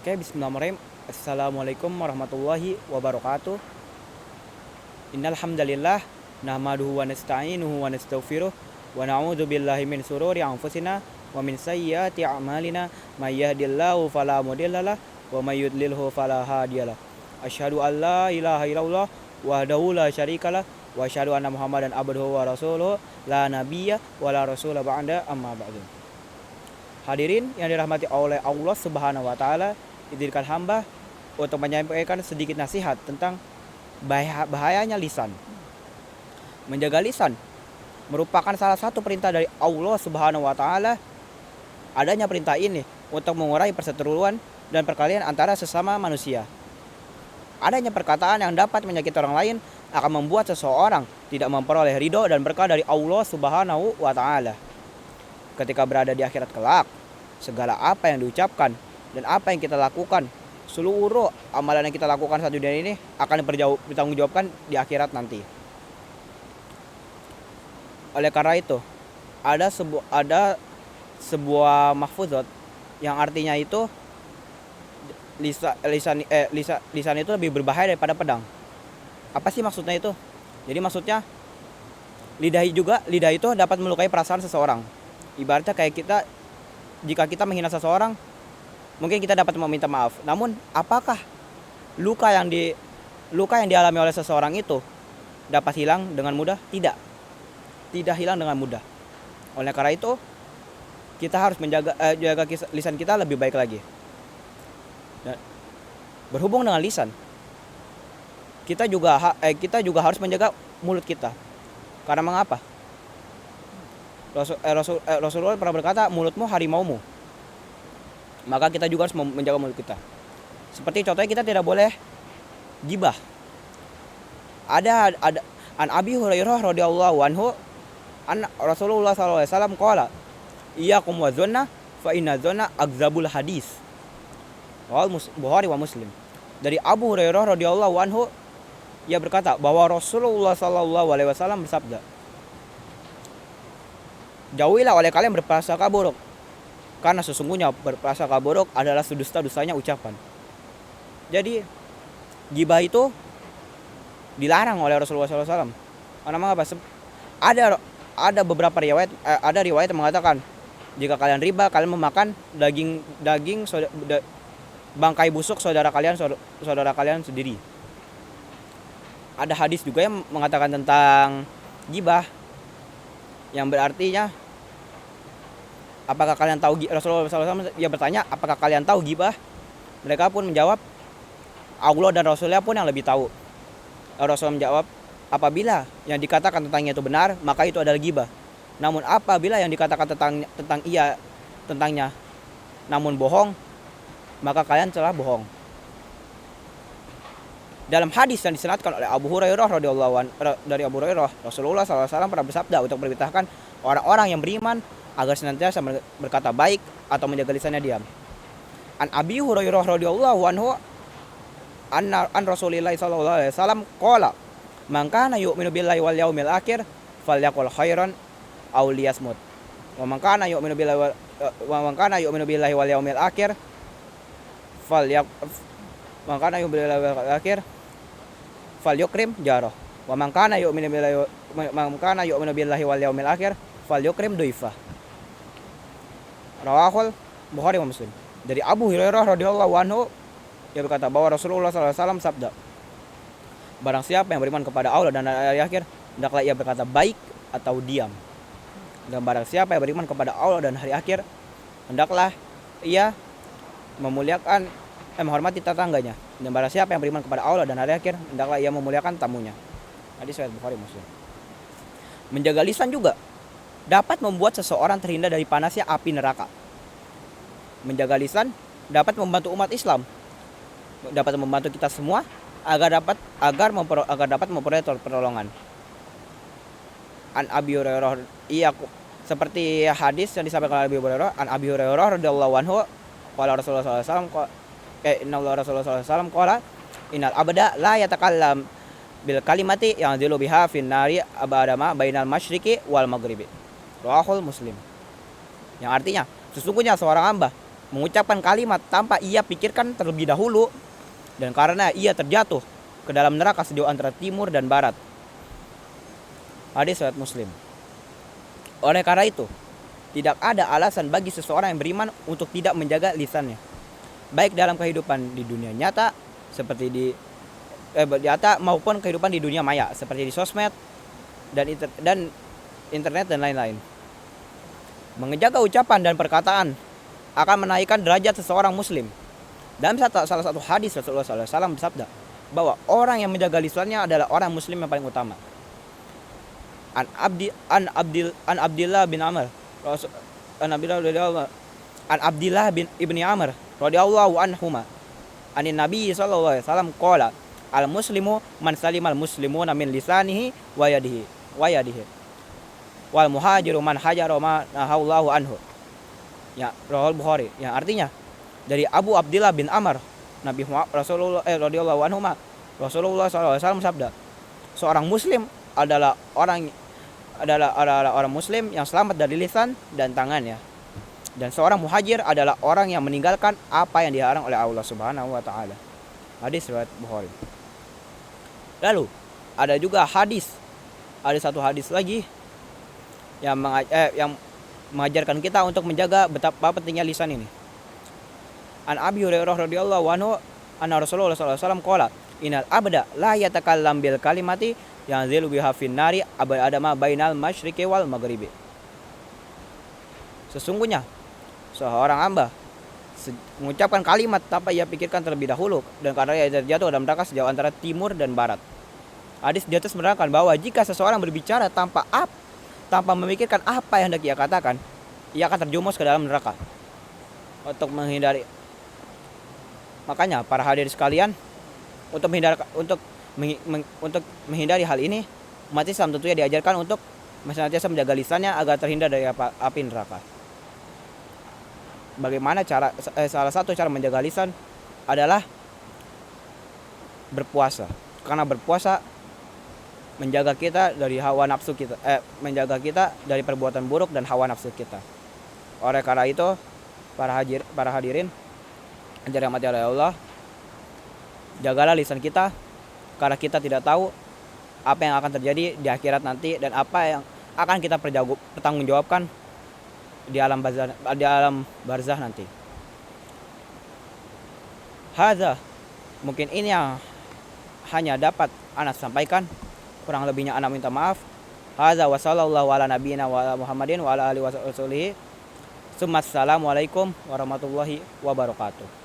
Oke, bismillahirrahmanirrahim. Assalamualaikum warahmatullahi wabarakatuh. Innal hamdalillah nahmaduhu wa nasta'inuhu wa nastaghfiruh wa na'udzu billahi min sururi anfusina wa min sayyiati a'malina may yahdihillahu fala mudhillalah wa may yudlilhu fala hadiyalah. Asyhadu an la ilaha illallah wahdahu la syarikalah wa asyhadu anna Muhammadan abduhu wa rasuluhu la nabiyya wa la rasula ba'da amma ba'du. Hadirin yang dirahmati oleh Allah Subhanahu wa taala, izinkan hamba untuk menyampaikan sedikit nasihat tentang bahayanya lisan. Menjaga lisan merupakan salah satu perintah dari Allah Subhanahu wa taala. Adanya perintah ini untuk mengurangi perseteruan dan perkelahian antara sesama manusia. Adanya perkataan yang dapat menyakiti orang lain akan membuat seseorang tidak memperoleh ridho dan berkah dari Allah Subhanahu wa taala. Ketika berada di akhirat kelak, segala apa yang diucapkan dan apa yang kita lakukan, seluruh amalan yang kita lakukan saat dunia ini akan dipertanggungjawabkan di akhirat nanti. Oleh karena itu, ada sebuah mahfuzat yang artinya itu lisan itu lebih berbahaya daripada pedang. Apa sih maksudnya itu? Jadi maksudnya lidah itu dapat melukai perasaan seseorang. Ibaratnya kayak jika kita menghina seseorang, mungkin kita dapat meminta maaf. Namun, apakah luka yang dialami oleh seseorang itu dapat hilang dengan mudah? Tidak. Tidak hilang dengan mudah. Oleh karena itu, kita harus jaga lisan kita lebih baik lagi. Dan berhubung dengan lisan, kita juga harus menjaga mulut kita. Karena mengapa? Rasulullah pernah berkata, mulutmu harimaumu. Maka kita juga harus menjaga mulut kita. Seperti contohnya, kita tidak boleh gibah. Ada an Abi Hurairah radhiyallahu anhu an Rasulullah sallallahu alaihi wasallam qala iyyakum wa dzanna fa inna dzanna akdzabul hadis. Bukhari wa Muslim. Dari Abu Hurairah radhiyallahu anhu, ia berkata bahwa Rasulullah sallallahu alaihi wasallam bersabda, jauhilah oleh kalian berprasangka buruk, karena sesungguhnya berprasangka buruk adalah sedusta-dustanya ucapan. Jadi gibah itu dilarang oleh Rasulullah SAW. Karena mengapa? Ada beberapa riwayat yang mengatakan, jika kalian riba, kalian memakan daging bangkai busuk saudara kalian sendiri. Ada hadis juga yang mengatakan tentang gibah, yang berartinya, apakah kalian tahu? Rasulullah SAW dia bertanya, apakah kalian tahu gibah? Mereka pun menjawab, Allah dan Rasulnya pun yang lebih tahu. Rasulullah menjawab, apabila yang dikatakan tentangnya itu benar, maka itu adalah gibah. Namun apabila yang dikatakan tentangnya namun bohong, maka kalian telah bohong. Dalam hadis yang disenatkan oleh Abu Hurairah dari Abu Hurairah, Rasulullah SAW pernah bersabda untuk memerintahkan orang-orang yang beriman agar senantiasa berkata baik atau menjaga lisannya diam. An Abi Hurairah radhiyallahu anhu an Rasulillah sallallahu alaihi wasallam qala man kana yu'minu billahi wal yaumil akhir falyaqul khairan aw liyasmut. Wa man kana yu'minu billahi wal yaumil akhir falyukrim jarah. Wa man kana yu'minu billahi wal yaumil akhir falyukrim duifah. Rawahul Bukhari wa Muslim. Dari Abu Hurairah radhiyallahu anhu, dia berkata bahwa Rasulullah SAW sabda, barang siapa yang beriman kepada Allah dan hari akhir, hendaklah ia berkata baik atau diam. Dan barang siapa yang beriman kepada Allah dan hari akhir, hendaklah ia menghormati tetangganya. Dan barang siapa yang beriman kepada Allah dan hari akhir, hendaklah ia memuliakan tamunya. Hadis riwayat Bukhari Muslim. Menjaga lisan juga dapat membuat seseorang terhindar dari panasnya api neraka. Menjaga lisan dapat membantu umat Islam, dapat membantu kita semua agar dapat memperoleh pertolongan. An Abi Hurairah, seperti hadis yang disampaikan oleh Abi Hurairah, an Abi Hurairah radhiyallahu anhu, qala Rasulullah SAW qala innal abda la yatakallam bil kalimati yang dilu biha fin nari abadama bainal masyriqi wal maghribi. Rawahul Muslim. Yang artinya, sesungguhnya seorang hamba mengucapkan kalimat tanpa ia pikirkan terlebih dahulu, dan karena ia terjatuh ke dalam neraka sejauh antara timur dan barat. Hadis riwayat Muslim. Oleh karena itu, tidak ada alasan bagi seseorang yang beriman untuk tidak menjaga lisannya, baik dalam kehidupan di dunia nyata seperti di nyata maupun kehidupan di dunia maya seperti di sosmed dan internet dan lain-lain. Menjaga ucapan dan perkataan akan menaikkan derajat seseorang muslim. Dalam salah satu hadis Rasulullah SAW bersabda bahwa orang yang menjaga lisannya adalah orang muslim yang paling utama. An Abdillah bin Amr an Abdillah bin Ibni Amr radhiyallahu anhuma anin Nabi sallallahu alaihi wasallam qala al muslimu man salimal muslimuna min lisanihi wa yadihi wal muhajiru man hajara ma nahallahu anhu. Ya, Rahul Bukhari. Yang artinya dari Abu Abdillah bin Amr, Nabi Rasulullah radhiyallahu anhu, Rasulullah SAW sabda, seorang muslim adalah orang muslim yang selamat dari lisan dan tangannya. Dan seorang muhajir adalah orang yang meninggalkan apa yang dilarang oleh Allah Subhanahu wa taala. Hadis riwayat Bukhari. Lalu ada juga ada satu hadis lagi yang mengajarkan kita untuk menjaga betapa pentingnya lisan ini. An Abi Hurairah radhiyallahu anhu anna Rasulullah sallallahu alaihi wasallam qala innal abda la yatakallam bil kalimati yanzilu biha fin nari adama bainal masyriqi wal maghribi. Sesungguhnya seorang hamba mengucapkan kalimat tanpa ia pikirkan terlebih dahulu, dan karena ia terjatuh dalam neraka sejauh antara timur dan barat. Hadis di atas menerangkan bahwa jika seseorang berbicara tanpa memikirkan apa yang hendak ia katakan, ia akan terjumus ke dalam neraka. Makanya para hadirin sekalian, untuk menghindari hal ini, umat Islam tentunya diajarkan untuk senantiasa menjaga lisannya agar terhindar dari api neraka. Bagaimana salah satu cara menjaga lisan adalah berpuasa. Karena berpuasa menjaga kita dari hawa nafsu kita, menjaga kita dari perbuatan buruk dan hawa nafsu kita. Oleh karena itu, para hadirin yang dirahmati oleh Allah, jagalah lisan kita, karena kita tidak tahu apa yang akan terjadi di akhirat nanti dan apa yang akan kita pertanggungjawabkan di alam barzah nanti. Hadza, mungkin ini yang hanya dapat ana sampaikan. Kurang lebihnya ana minta maaf. Hadza wa sallallahu ala nabiyyina wa Muhammadin wa ala alihi wa sahbihi. Assalamualaikum warahmatullahi wabarakatuh.